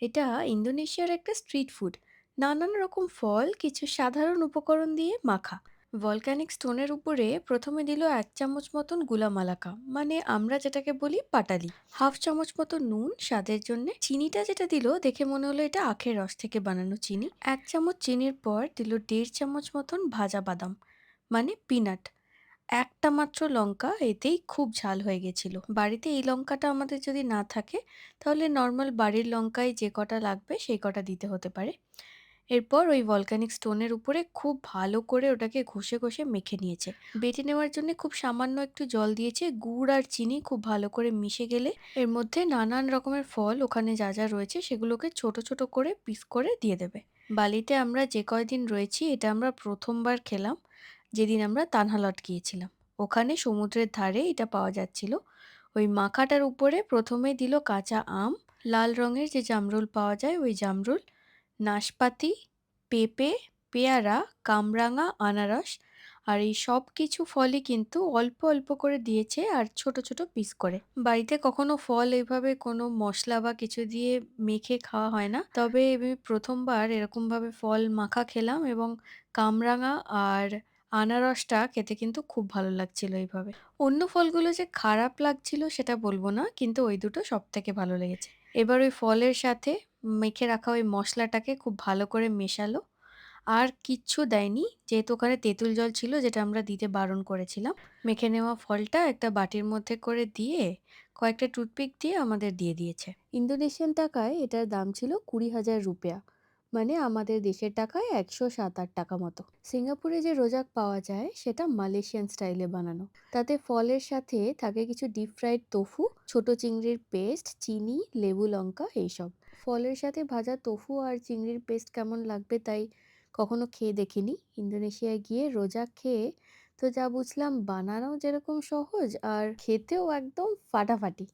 এটা ইন্দোনেশিয়ার একটা স্ট্রিট ফুড। নানান রকম ফল কিছু সাধারণ উপকরণ দিয়ে মাখা। ভলক্যানিক স্টোনের উপরে প্রথমে দিল 1 চামচ মতন গুলা মালাকা, মানে আমরা যেটাকে বলি পাটালি। হাফ চামচ মতো নুন স্বাদের জন্য। চিনিটা যেটা দিল দেখে মনে হলো এটা আখের রস থেকে বানানো চিনি। 1 চামচ চিনির পর দিল 1.5 চামচ মতন ভাজা বাদাম, মানে পিনাট। একটা মাত্র লঙ্কা, এতেই খুব ঝাল হয়ে গেছিল। বাড়িতে এই লঙ্কাটা আমাদের যদি না থাকে, তাহলে নর্মাল বাড়ির লঙ্কায় যে কটা লাগবে সেই কটা দিতে হতে পারে। এরপর ওই ভলক্যানিক স্টোনের উপরে খুব ভালো করে ওটাকে ঘষে ঘষে মেখে নিয়েছে। বেটে নেওয়ার জন্য খুব সামান্য একটু জল দিয়েছে। গুড় আর চিনি খুব ভালো করে মিশে গেলে এর মধ্যে নানান রকমের ফল ওখানে যা যা রয়েছে সেগুলোকে ছোট ছোট করে পিস করে দিয়ে দেবে। বালিতে আমরা যে কয়দিন রয়েছি এটা আমরা প্রথমবার খেলাম যেদিন আমরা তানহালট গিয়েছিলাম। ওখানে সমুদ্রের ধারে এটা পাওয়া যাচ্ছিল। ওই মাখাটার উপরে প্রথমে দিল কাঁচা আম, লাল রঙের যে জামরুল পাওয়া যায় ওই জামরুল, নাশপাতি, পেঁপে, পেয়ারা, কামরাঙা, আনারস। আর এই সব কিছু ফলই কিন্তু অল্প অল্প করে দিয়েছে আর ছোট ছোট পিস করে। বাড়িতে কখনো ফল এইভাবে কোনো মশলা বা কিছু দিয়ে মেখে খাওয়া হয় না, তবে আমি প্রথমবার এরকমভাবে ফল মাখা খেলাম এবং কামরাঙা আর আনারসটা খেতে কিন্তু খুব ভালো লাগছিল এইভাবে। অন্য ফলগুলো যে খারাপ লাগছিল সেটা বলব না, কিন্তু ওই দুটো সবথেকে ভালো লেগেছে। এবার ওই ফলের সাথে মেখে রাখা ওই মসলাটাকে খুব ভালো করে মেশালো। আর কিচ্ছু দেয়নি, যেহেতু ওখানে তেঁতুল জল ছিল যেটা আমরা দিতে বারণ করেছিলাম। মেখে নেওয়া ফলটা একটা বাটির মধ্যে করে দিয়ে কয়েকটা টুথপিক দিয়ে আমাদের দিয়ে দিয়েছে। ইন্দোনেশিয়ান টাকায় এটার দাম ছিল 20,000 রুপিয়া, মানে আমাদের দেশের টাকায় 107-8 টাকা মতো। সিঙ্গাপুরে যে রোজাক পাওয়া যায় সেটা মালয়েশিয়ান স্টাইলে বানানো। তাতে ফলের সাথে থাকে কিছু ডিপ ফ্রাইড তোফু, ছোট চিংড়ির পেস্ট, চিনি, লেবু, লঙ্কা এইসব। ফলের সাথে ভাজা তোফু আর চিংড়ির পেস্ট কেমন লাগবে তাই কখনো খেয়ে দেখিনি। ইন্দোনেশিয়ায় গিয়ে রোজা খেয়ে তো যা বুঝলাম, বানানো যেরকম সহজ আর খেতেও একদম ফাটাফাটি।